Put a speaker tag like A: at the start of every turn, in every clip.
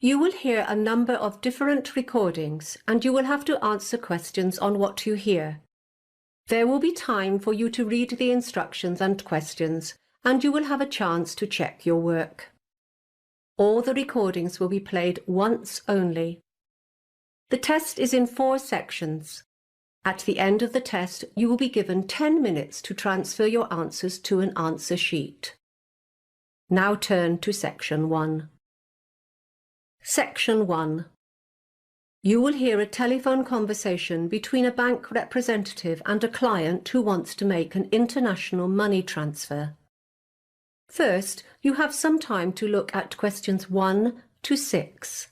A: You will hear a number of different recordings and you will have to answer questions on what you hear. There will be time for you to read the instructions and questions, and you will have a chance to check your work. All the recordings will be played once only. The test is in 4 sections. At the end of the test, you will be given 10 minutes to transfer your answers to an answer sheet. Now turn to Section 1. Section 1. You will hear a telephone conversation between a bank representative and a client who wants to make an international money transfer. First, you have some time to look at questions 1 to 6.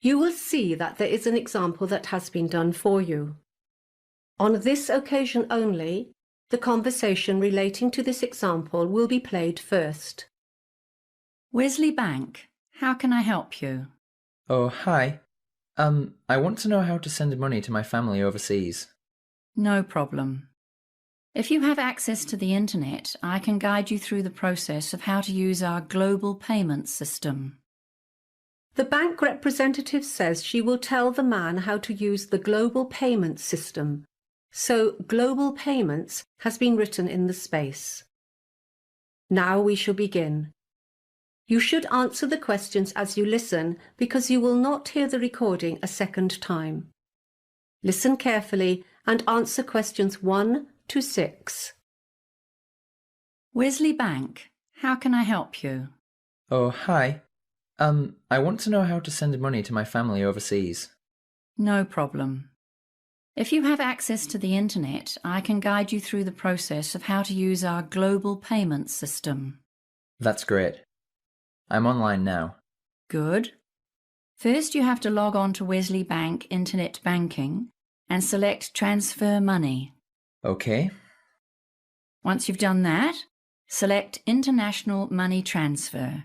A: You will see that there is an example that has been done for you. On this occasion only, the conversation relating to this example will be played first.
B: Wesley Bank, how can I help you?
C: Oh, hi. I want to know how to send money to my family overseas.
B: No problem. If you have access to the internet, I can guide you through the process of how to use our global payment system.
A: The bank representative says she will tell the man how to use the global payment system. So, global payments has been written in the space. Now we shall begin. You should answer the questions as you listen because you will not hear the recording a second time. Listen carefully and answer questions 1 to 6.
B: Wesley Bank, how can I help you?
C: Oh, hi. I want to know how to send money to my family overseas.
B: No problem. If you have access to the internet, I can guide you through the process of how to use our global payment system.
C: That's great. I'm online now.
B: Good. First, you have to log on to Wesley Bank Internet Banking and select Transfer Money.
C: Okay.
B: Once you've done that, select International Money Transfer.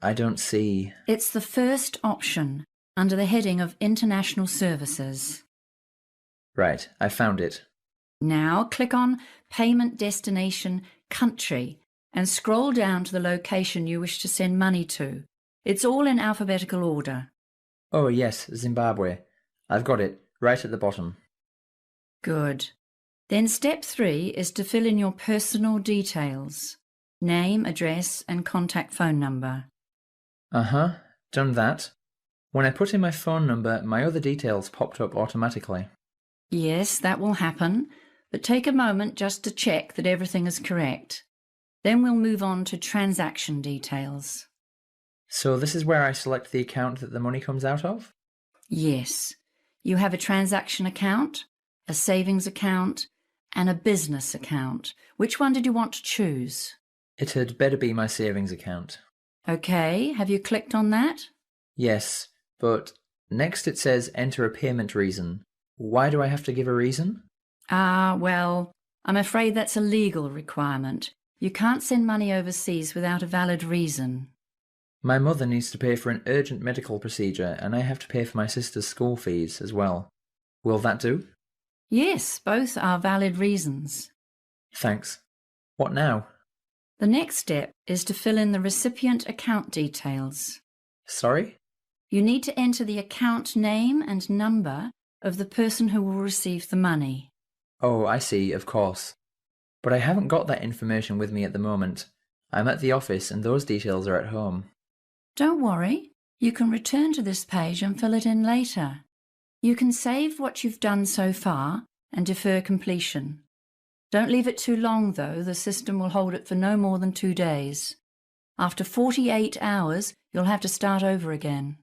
C: I don't see...
B: It's the first option under the heading of International Services.
C: Right, I found it.
B: Now click on Payment Destination Country and scroll down to the location you wish to send money to. It's all in alphabetical order.
C: Oh yes, Zimbabwe. I've got it, right at the bottom.
B: Good. Then step 3 is to fill in your personal details. Name, address and contact phone number.
C: Done that. When I put in my phone number, my other details popped up automatically.
B: Yes, that will happen, but take a moment just to check that everything is correct. Then we'll move on to transaction details.
C: So this is where I select the account that the money comes out of?
B: Yes. You have a transaction account, a savings account and a business account. Which one did you want to choose?
C: It had better be my savings account.
B: Okay, have you clicked on that?
C: Yes, but next it says enter a payment reason. Why do I have to give a reason?
B: Well, I'm afraid that's a legal requirement. You can't send money overseas without a valid reason.
C: My mother needs to pay for an urgent medical procedure and I have to pay for my sister's school fees as well. Will that do?
B: Yes, both are valid reasons.
C: Thanks. What now?
B: The next step is to fill in the recipient account details.
C: Sorry?
B: You need to enter the account name and number of the person who will receive the money.
C: Oh, I see, of course. But I haven't got that information with me at the moment. I'm at the office and those details are at home.
B: Don't worry, you can return to this page and fill it in later. You can save what you've done so far and defer completion. Don't leave it too long though, the system will hold it for no more than 2 days. After 48 hours, you'll have to start over again.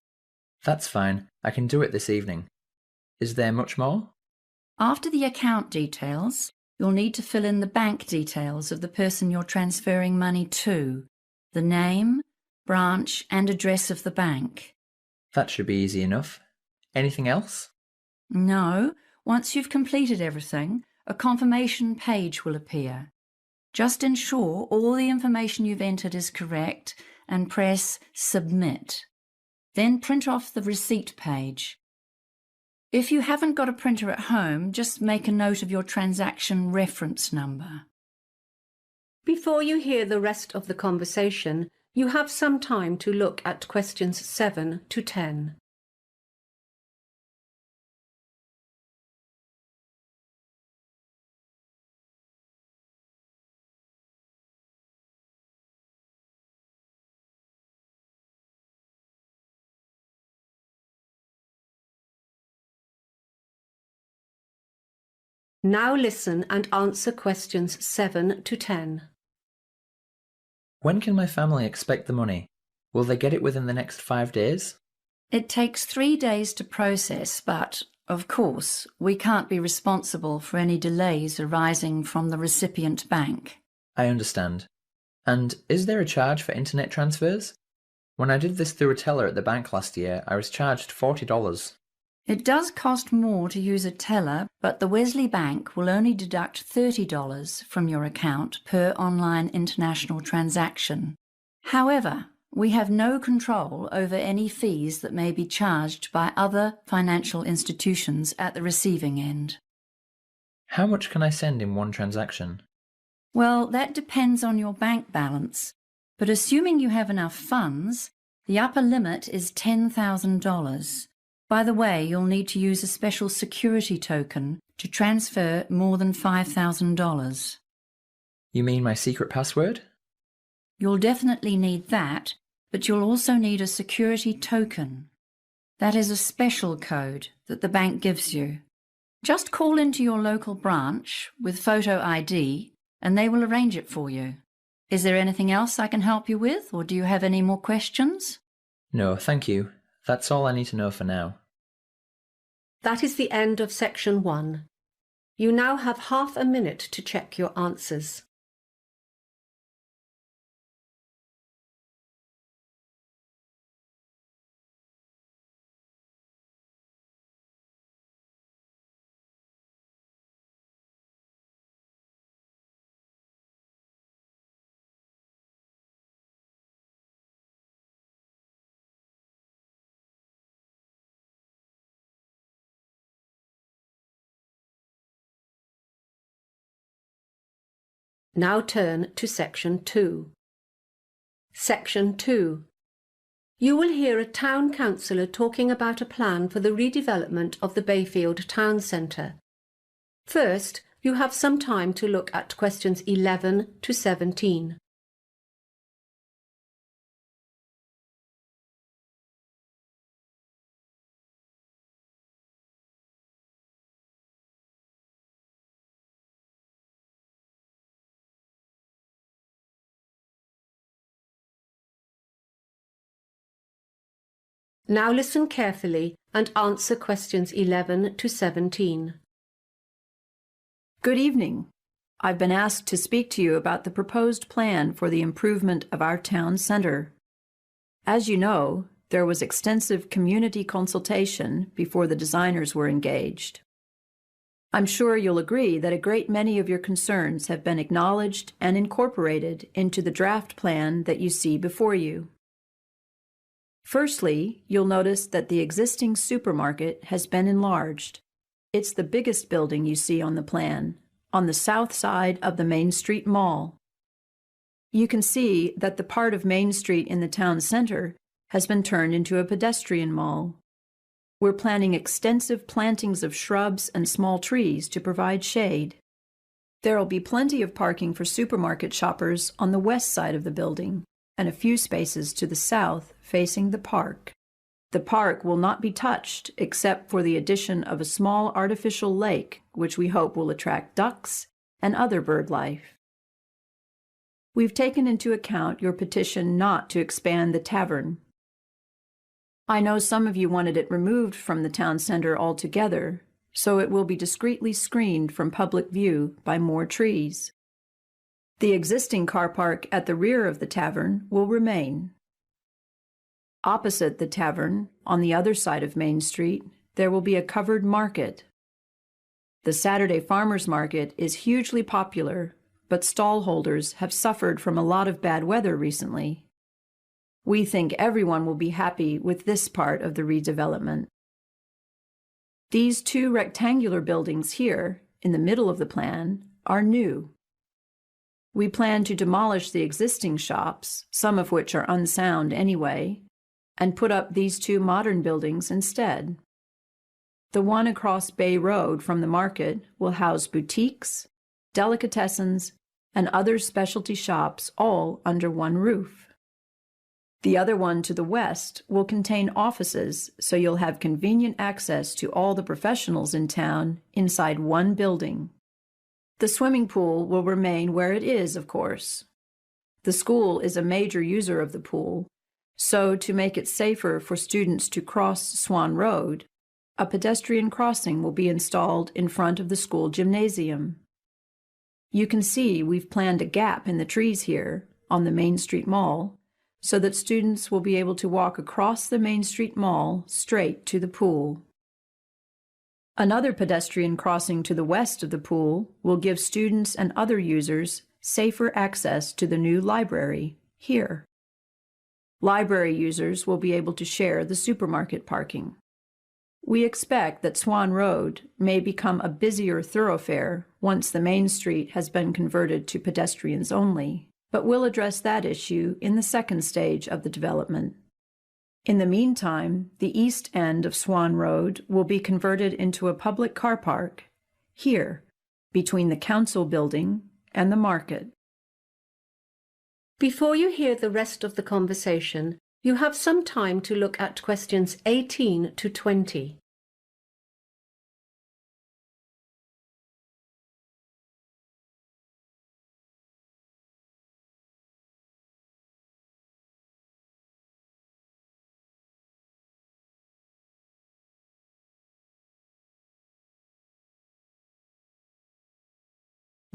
C: That's fine, I can do it this evening. Is there much more?
B: After the account details, you'll need to fill in the bank details of the person you're transferring money to, the name, branch and address of the bank.
C: That should be easy enough. Anything else?
B: No, once you've completed everything, a confirmation page will appear. Just ensure all the information you've entered is correct and press Submit. Then print off the receipt page. If you haven't got a printer at home, just make a note of your transaction reference number.
A: Before you hear the rest of the conversation, you have some time to look at questions 7 to 10. Now listen and answer questions 7 to 10.
C: When can my family expect the money? Will they get it within the next 5 days?
B: It takes 3 days to process, but, of course, we can't be responsible for any delays arising from the recipient bank.
C: I understand. And is there a charge for internet transfers? When I did this through a teller at the bank last year, I was charged $40.
B: It does cost more to use a teller, but the Wesley Bank will only deduct $30 from your account per online international transaction. However, we have no control over any fees that may be charged by other financial institutions at the receiving end.
C: How much can I send in one transaction?
B: Well, that depends on your bank balance, but assuming you have enough funds, the upper limit is $10,000. By the way, you'll need to use a special security token to transfer more than $5,000.
C: You mean my secret password?
B: You'll definitely need that, but you'll also need a security token. That is a special code that the bank gives you. Just call into your local branch with photo ID and they will arrange it for you. Is there anything else I can help you with, or do you have any more questions?
C: No, thank you. That's all I need to know for now.
A: That is the end of section 1. You now have half a minute to check your answers. Now turn to section 2. Section 2. You will hear a town councillor talking about a plan for the redevelopment of the Bayfield Town Centre. First, you have some time to look at questions 11 to 17. Now listen carefully and answer questions 11 to 17.
D: Good evening. I've been asked to speak to you about the proposed plan for the improvement of our town centre. As you know, there was extensive community consultation before the designers were engaged. I'm sure you'll agree that a great many of your concerns have been acknowledged and incorporated into the draft plan that you see before you. Firstly, you'll notice that the existing supermarket has been enlarged. It's the biggest building you see on the plan, on the south side of the Main Street Mall. You can see that the part of Main Street in the town center has been turned into a pedestrian mall. We're planning extensive plantings of shrubs and small trees to provide shade. There'll be plenty of parking for supermarket shoppers on the west side of the building, and a few spaces to the south facing the park. The park will not be touched except for the addition of a small artificial lake, which we hope will attract ducks and other bird life. We've taken into account your petition not to expand the tavern. I know some of you wanted it removed from the town center altogether, so it will be discreetly screened from public view by more trees. The existing car park at the rear of the tavern will remain. Opposite the tavern, on the other side of Main Street, there will be a covered market. The Saturday Farmers Market is hugely popular, but stall holders have suffered from a lot of bad weather recently. We think everyone will be happy with this part of the redevelopment. These two rectangular buildings here, in the middle of the plan, are new. We plan to demolish the existing shops, some of which are unsound anyway, and put up these two modern buildings instead. The one across Bay Road from the market will house boutiques, delicatessens, and other specialty shops all under one roof. The other one to the west will contain offices, so you'll have convenient access to all the professionals in town inside one building. The swimming pool will remain where it is, of course. The school is a major user of the pool, so to make it safer for students to cross Swan Road, a pedestrian crossing will be installed in front of the school gymnasium. You can see we've planned a gap in the trees here on the Main Street Mall, so that students will be able to walk across the Main Street Mall straight to the pool. Another pedestrian crossing to the west of the pool will give students and other users safer access to the new library here. Library users will be able to share the supermarket parking. We expect that Swan Road may become a busier thoroughfare once the Main Street has been converted to pedestrians only, but we'll address that issue in the second stage of the development. In the meantime, the east end of Swan Road will be converted into a public car park, here, between the council building and the market.
A: Before you hear the rest of the conversation, you have some time to look at questions 18 to 20.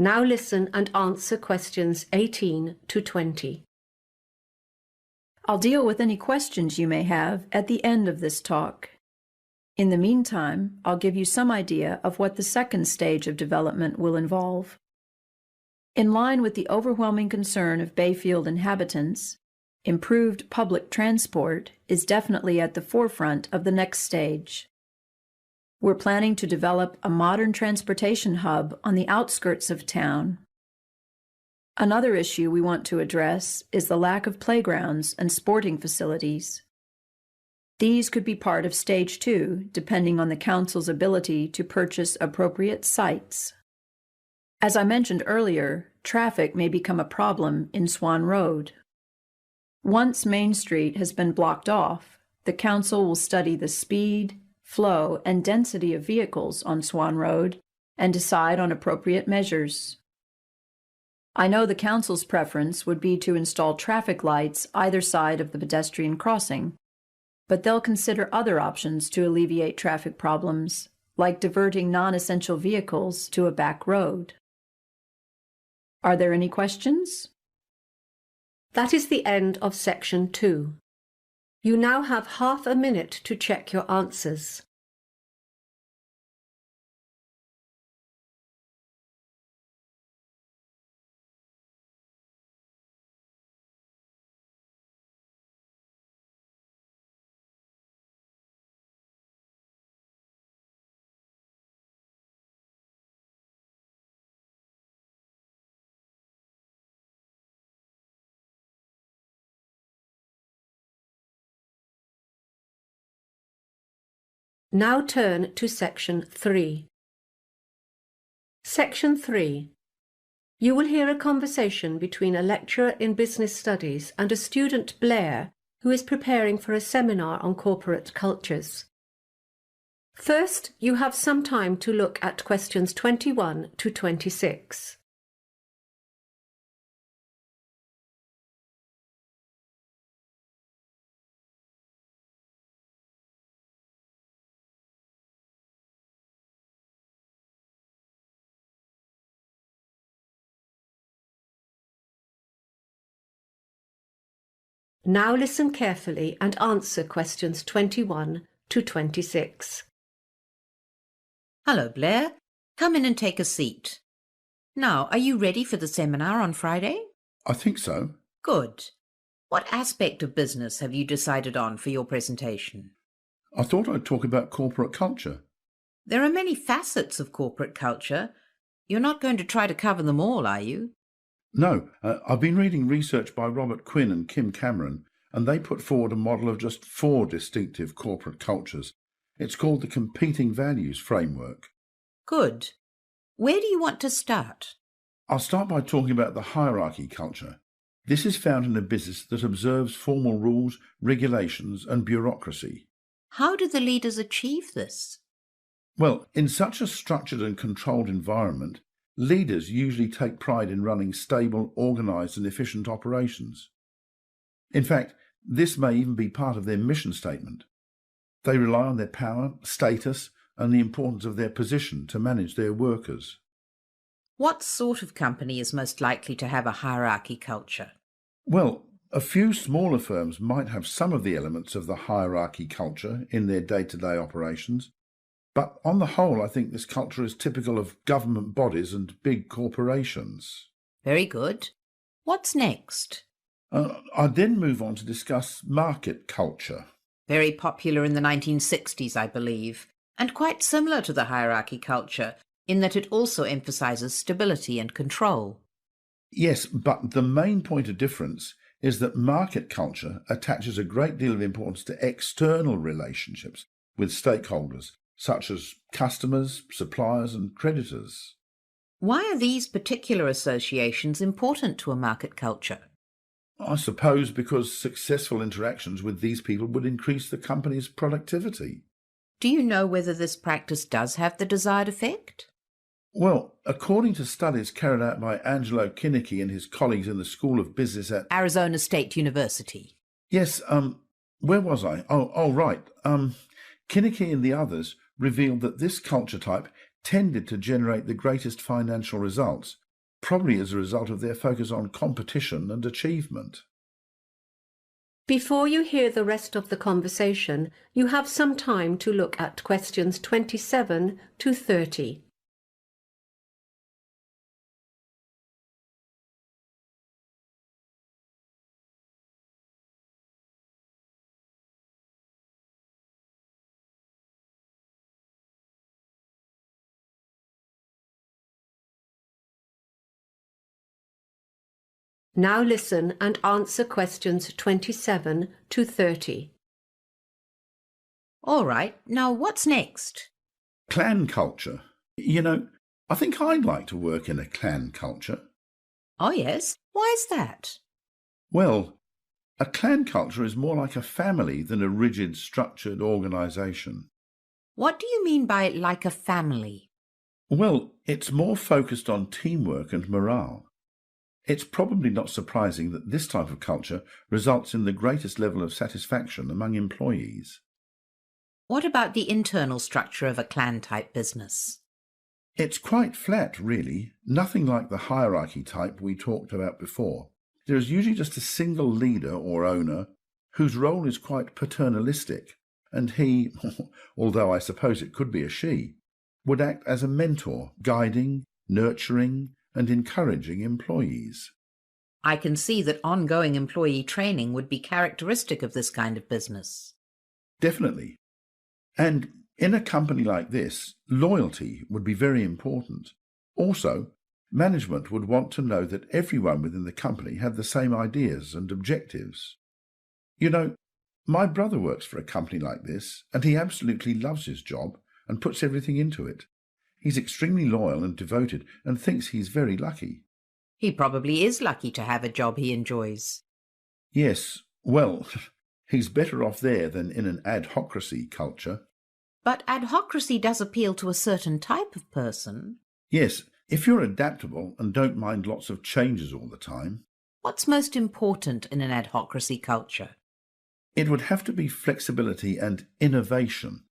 A: Now listen and answer questions 18 to 20.
D: I'll deal with any questions you may have at the end of this talk. In the meantime, I'll give you some idea of what the second stage of development will involve. In line with the overwhelming concern of Bayfield inhabitants, improved public transport is definitely at the forefront of the next stage. We're planning to develop a modern transportation hub on the outskirts of town. Another issue we want to address is the lack of playgrounds and sporting facilities. These could be part of Stage 2, depending on the Council's ability to purchase appropriate sites. As I mentioned earlier, traffic may become a problem in Swan Road. Once Main Street has been blocked off, the Council will study the speed, flow, and density of vehicles on Swan Road and decide on appropriate measures. I know the Council's preference would be to install traffic lights either side of the pedestrian crossing, but they'll consider other options to alleviate traffic problems, like diverting non-essential vehicles to a back road. Are there any questions?
A: That is the end of section 2. You now have half a minute to check your answers. Now turn to Section 3. Section 3. You will hear a conversation between a lecturer in business studies and a student, Blair, who is preparing for a seminar on corporate cultures. First, you have some time to look at questions 21 to 26. Now listen carefully and answer questions 21 to 26.
E: Hello, Blair. Come in and take a seat. Now, are you ready for the seminar on Friday?
F: I think so.
E: Good. What aspect of business have you decided on for your presentation?
F: I thought I'd talk about corporate culture.
E: There are many facets of corporate culture. You're not going to try to cover them all, are you?
F: No, I've been reading research by Robert Quinn and Kim Cameron, and they put forward a model of just 4 distinctive corporate cultures. It's called the Competing Values Framework.
E: Good. Where do you want to start?
F: I'll start by talking about the hierarchy culture. This is found in a business that observes formal rules, regulations, and bureaucracy.
E: How do the leaders achieve this?
F: Well, in such a structured and controlled environment, leaders usually take pride in running stable, organised and efficient operations. In fact, this may even be part of their mission statement. They rely on their power, status and the importance of their position to manage their workers.
E: What sort of company is most likely to have a hierarchy culture?
F: Well, a few smaller firms might have some of the elements of the hierarchy culture in their day-to-day operations, but on the whole, I think this culture is typical of government bodies and big corporations.
E: Very good. What's next?
F: I'd then move on to discuss market culture.
E: Very popular in the 1960s, I believe, and quite similar to the hierarchy culture in that it also emphasises stability and control.
F: Yes, but the main point of difference is that market culture attaches a great deal of importance to external relationships with stakeholders, such as customers, suppliers and creditors.
E: Why are these particular associations important to a market culture?
F: I suppose because successful interactions with these people would increase the company's productivity.
E: Do you know whether this practice does have the desired effect?
F: Well, according to studies carried out by Angelo Kinnicky and his colleagues in the School of Business at
E: Arizona State University.
F: Yes, where was I? Right. Kinnicky and the others revealed that this culture type tended to generate the greatest financial results, probably as a result of their focus on competition and achievement.
A: Before you hear the rest of the conversation, you have some time to look at questions 27 to 30. Now listen and answer questions 27 to 30.
E: All right, now what's next?
F: Clan culture. You know, I think I'd like to work in a clan culture.
E: Oh yes, why is that?
F: Well, a clan culture is more like a family than a rigid, structured organisation.
E: What do you mean by like a family?
F: Well, it's more focused on teamwork and morale. It's probably not surprising that this type of culture results in the greatest level of satisfaction among employees.
E: What about the internal structure of a clan-type business?
F: It's quite flat, really, nothing like the hierarchy type we talked about before. There is usually just a single leader or owner whose role is quite paternalistic, and he, although I suppose it could be a she, would act as a mentor, guiding, nurturing, and encouraging employees.
E: I can see that ongoing employee training would be characteristic of this kind of business.
F: Definitely. And in a company like this, loyalty would be very important. Also, management would want to know that everyone within the company had the same ideas and objectives. You know, my brother works for a company like this, and he absolutely loves his job and puts everything into it. He's extremely loyal and devoted and thinks he's very lucky.
E: He probably is lucky to have a job he enjoys.
F: Yes, well, he's better off there than in an adhocracy culture.
E: But adhocracy does appeal to a certain type of person.
F: Yes, if you're adaptable and don't mind lots of changes all the time.
E: What's most important in an adhocracy culture?
F: It would have to be flexibility and innovation,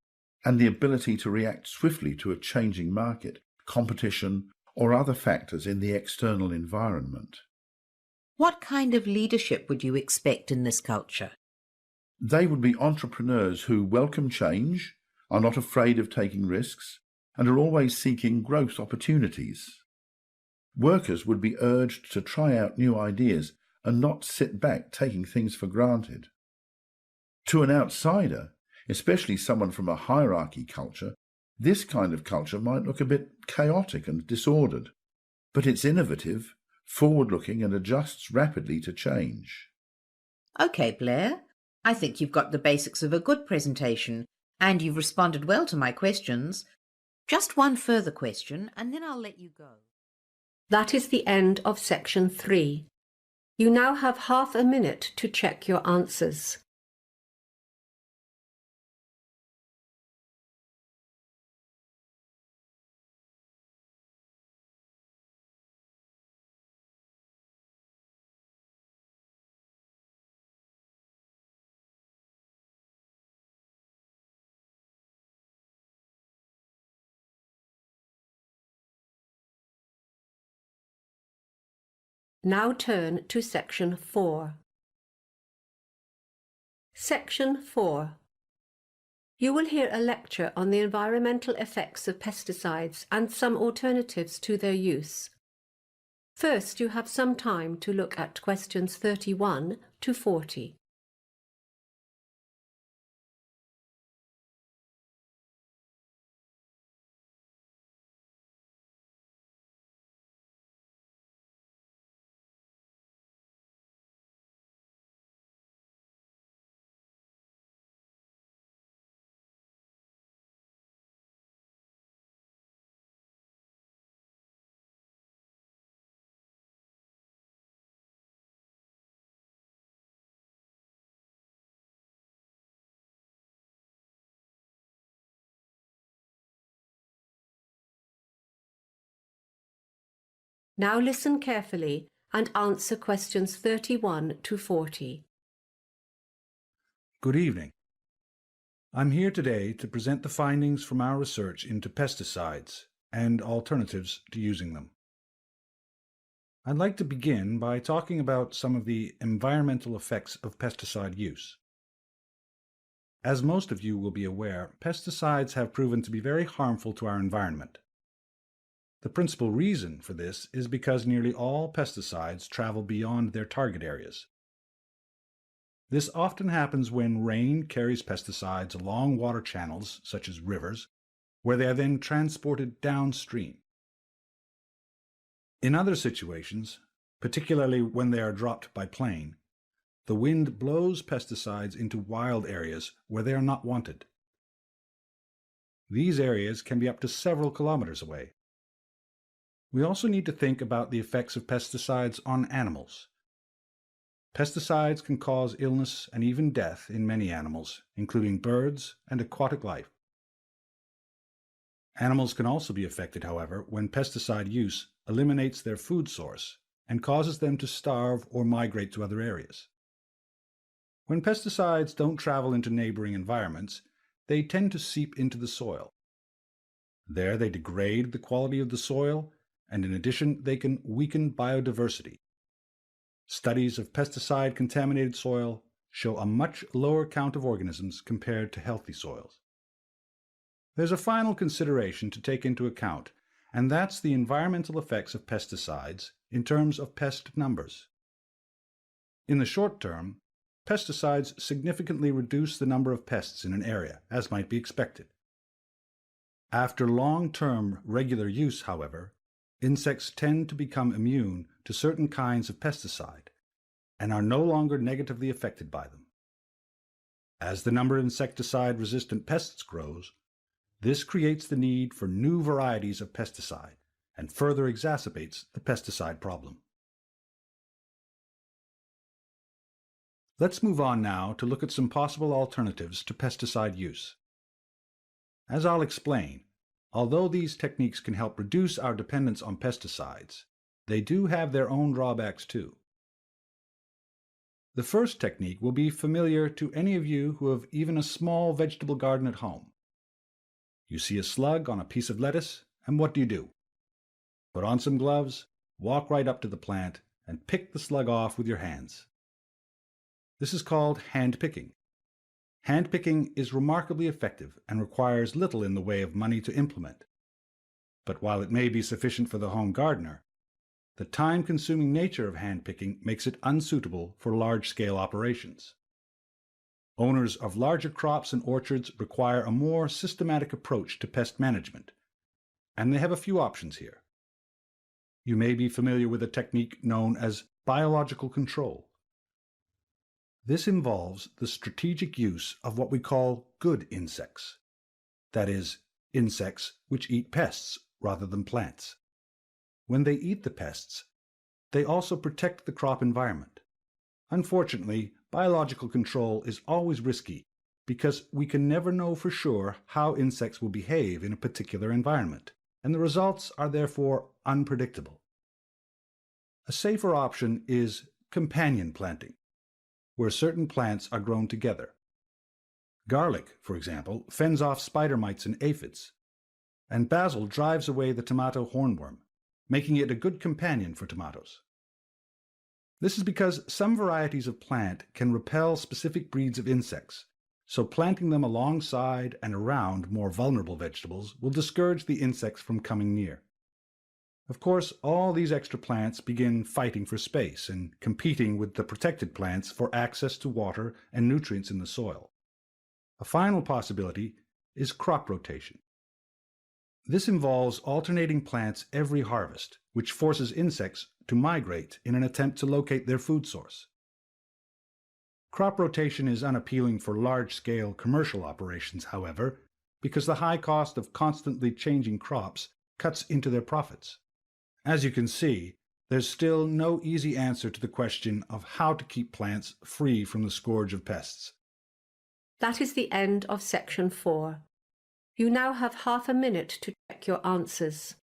F: and the ability to react swiftly to a changing market, competition, or other factors in the external environment.
E: What kind of leadership would you expect in this culture?
F: They would be entrepreneurs who welcome change, are not afraid of taking risks, and are always seeking growth opportunities. Workers would be urged to try out new ideas and not sit back taking things for granted. To an outsider, especially someone from a hierarchy culture, this kind of culture might look a bit chaotic and disordered, but it's innovative, forward-looking and adjusts rapidly to change.
E: OK, Blair. I think you've got the basics of a good presentation and you've responded well to my questions. Just one further question and then I'll let you go.
A: That is the end of section 3. You now have half a minute to check your answers. Now turn to section 4. Section 4. You will hear a lecture on the environmental effects of pesticides and some alternatives to their use. First, you have some time to look at questions 31 to 40. Now listen carefully and answer questions 31 to 40.
G: Good evening. I'm here today to present the findings from our research into pesticides and alternatives to using them. I'd like to begin by talking about some of the environmental effects of pesticide use. As most of you will be aware, pesticides have proven to be very harmful to our environment. The principal reason for this is because nearly all pesticides travel beyond their target areas. This often happens when rain carries pesticides along water channels, such as rivers, where they are then transported downstream. In other situations, particularly when they are dropped by plane, the wind blows pesticides into wild areas where they are not wanted. These areas can be up to several kilometers away. We also need to think about the effects of pesticides on animals. Pesticides can cause illness and even death in many animals, including birds and aquatic life. Animals can also be affected, however, when pesticide use eliminates their food source and causes them to starve or migrate to other areas. When pesticides don't travel into neighboring environments, they tend to seep into the soil. There they degrade the quality of the soil, and in addition, they can weaken biodiversity. Studies of pesticide-contaminated soil show a much lower count of organisms compared to healthy soils. There's a final consideration to take into account, and that's the environmental effects of pesticides in terms of pest numbers. In the short term, pesticides significantly reduce the number of pests in an area, as might be expected. After long-term regular use, however, insects tend to become immune to certain kinds of pesticide and are no longer negatively affected by them. As the number of insecticide-resistant pests grows, this creates the need for new varieties of pesticide and further exacerbates the pesticide problem. Let's move on now to look at some possible alternatives to pesticide use. As I'll explain, although these techniques can help reduce our dependence on pesticides, they do have their own drawbacks too. The first technique will be familiar to any of you who have even a small vegetable garden at home. You see a slug on a piece of lettuce, and what do? Put on some gloves, walk right up to the plant, and pick the slug off with your hands. This is called hand picking. Hand picking is remarkably effective and requires little in the way of money to implement. But while it may be sufficient for the home gardener, The time-consuming nature of handpicking makes it unsuitable for large-scale operations. Owners of larger crops and orchards require a more systematic approach to pest management, and they have a few options here. You may be familiar with a technique known as biological control. This involves the strategic use of what we call good insects, that is, insects which eat pests rather than plants. When they eat the pests, they also protect the crop environment. Unfortunately, biological control is always risky because we can never know for sure how insects will behave in a particular environment, and the results are therefore unpredictable. A safer option is companion planting, where certain plants are grown together. Garlic, for example, fends off spider mites and aphids, and basil drives away the tomato hornworm, making it a good companion for tomatoes. This is because some varieties of plant can repel specific breeds of insects, so planting them alongside and around more vulnerable vegetables will discourage the insects from coming near. Of course, all these extra plants begin fighting for space and competing with the protected plants for access to water and nutrients in the soil. A final possibility is crop rotation. This involves alternating plants every harvest, which forces insects to migrate in an attempt to locate their food source. Crop rotation is unappealing for large-scale commercial operations, however, because the high cost of constantly changing crops cuts into their profits. As you can see, there's still no easy answer to the question of how to keep plants free from the scourge of pests.
A: That is the end of section 4. You now have half a minute to check your answers.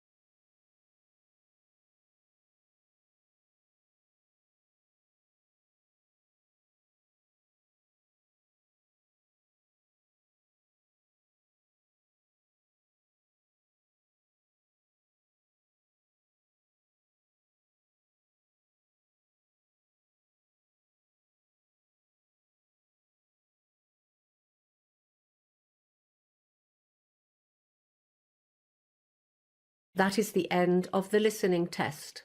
A: That is the end of the listening test.